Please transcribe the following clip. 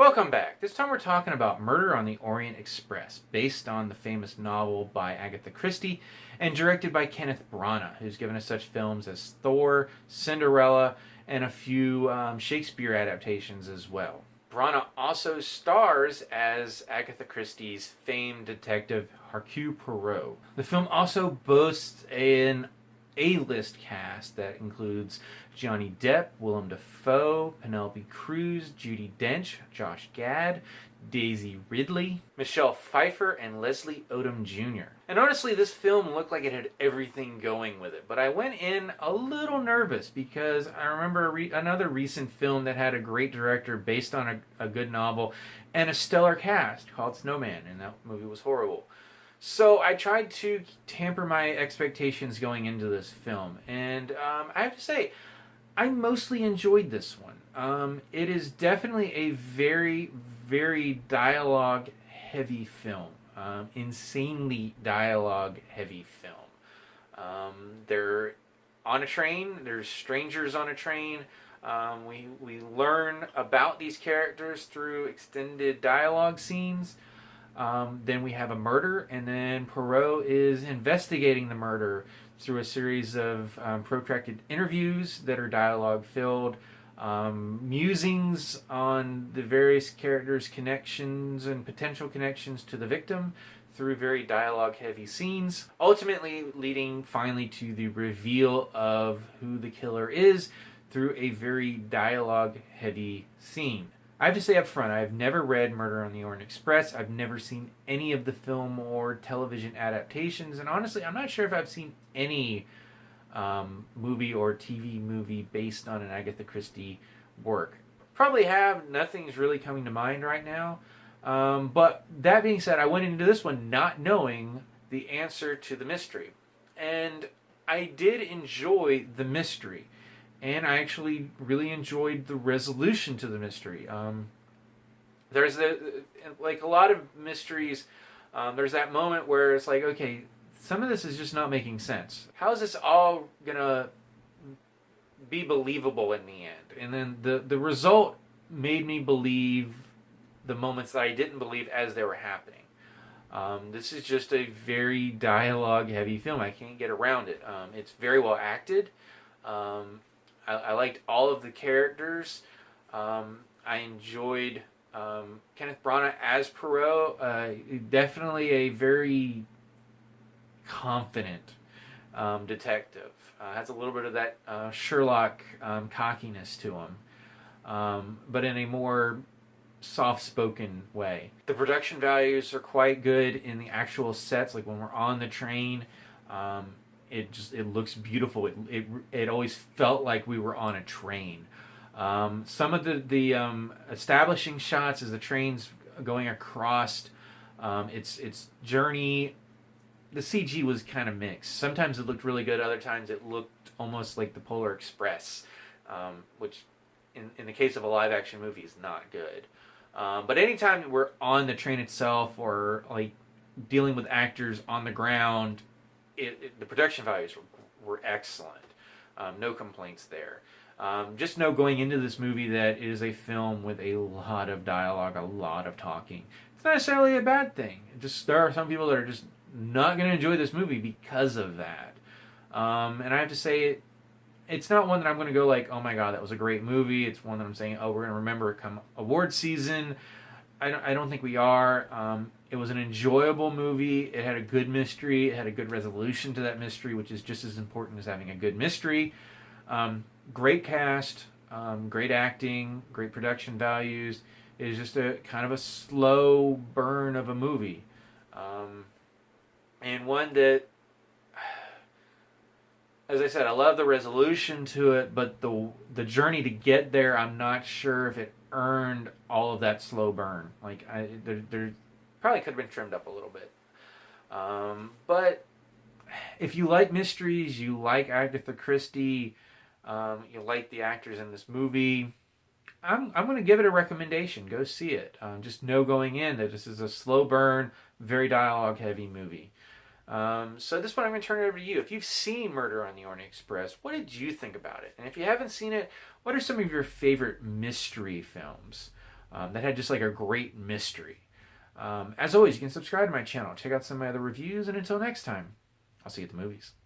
Welcome back. This time we're talking about Murder on the Orient Express, based on the famous novel by Agatha Christie and directed by Kenneth Branagh, who's given us such films as Thor, Cinderella, and a few Shakespeare adaptations as well. Branagh also stars as Agatha Christie's famed detective Hercule Poirot. The film also boasts an A-list cast that includes Johnny Depp, Willem Dafoe, Penelope Cruz, Judie Dench, Josh Gad, Daisy Ridley, Michelle Pfeiffer, and Leslie Odom Jr. And honestly, this film looked like it had everything going with it, but I went in a little nervous because I remember another recent film that had a great director based on a good novel and a stellar cast called Snowman, and that movie was horrible. So I tried to tamper my expectations going into this film, and I have to say, I mostly enjoyed this one. It is definitely a very, very dialogue-heavy film. Insanely dialogue-heavy film. They're on a train. There's strangers on a train. We learn about these characters through extended dialogue scenes. Then we have a murder, and then Poirot is investigating the murder through a series of protracted interviews that are dialogue-filled, musings on the various characters' connections and potential connections to the victim through very dialogue-heavy scenes, ultimately leading finally to the reveal of who the killer is through a very dialogue-heavy scene. I have to say up front, I've never read Murder on the Orient Express. I've never seen any of the film or television adaptations. And honestly, I'm not sure if I've seen any movie or TV movie based on an Agatha Christie work. Probably have. Nothing's really coming to mind right now. But that being said, I went into this one not knowing the answer to the mystery. And I did enjoy the mystery. And I actually really enjoyed the resolution to the mystery. There's like a lot of mysteries, there's that moment where it's like, okay, some of this is just not making sense. How is this all gonna be believable in the end? And then the result made me believe the moments that I didn't believe as they were happening. This is just a very dialogue-heavy film. I can't get around it. It's very well acted. I liked all of the characters. I enjoyed Kenneth Branagh as Poirot. Definitely a very confident detective. Has a little bit of that Sherlock cockiness to him, but in a more soft-spoken way. The production values are quite good in the actual sets, like when we're on the train. It looks beautiful. It always felt like we were on a train. Some of the establishing shots as the train's going across its journey, the CG was kind of mixed. Sometimes it looked really good. Other times it looked almost like the Polar Express, which in the case of a live action movie is not good. But anytime we're on the train itself or like dealing with actors on the ground, the production values were excellent. No complaints there. Just know going into this movie that it is a film with a lot of dialogue, a lot of talking. It's not necessarily a bad thing. There are some people that are just not going to enjoy this movie because of that. And I have to say, it's not one that I'm going to go like, oh my god, that was a great movie. It's one that I'm saying, oh, we're going to remember it come award season. I don't think we are. It was an enjoyable movie. It had a good mystery. It had a good resolution to that mystery, which is just as important as having a good mystery. Great cast, great acting, great production values. It is just a kind of a slow burn of a movie. And one that, as I said, I love the resolution to it, but the journey to get there, I'm not sure if it earned all of that slow burn. Like, there probably could have been trimmed up a little bit. But if you like mysteries, you like Agatha Christie, you like the actors in this movie, I'm going to give it a recommendation. Go see it. Just know going in that this is a slow burn, very dialogue-heavy movie. So this one I'm going to turn it over to you. If you've seen Murder on the Orient Express, what did you think about it? And if you haven't seen it, what are some of your favorite mystery films? that had just like a great mystery. As always, you can subscribe to my channel, check out some of my other reviews, and until next time, I'll see you at the movies.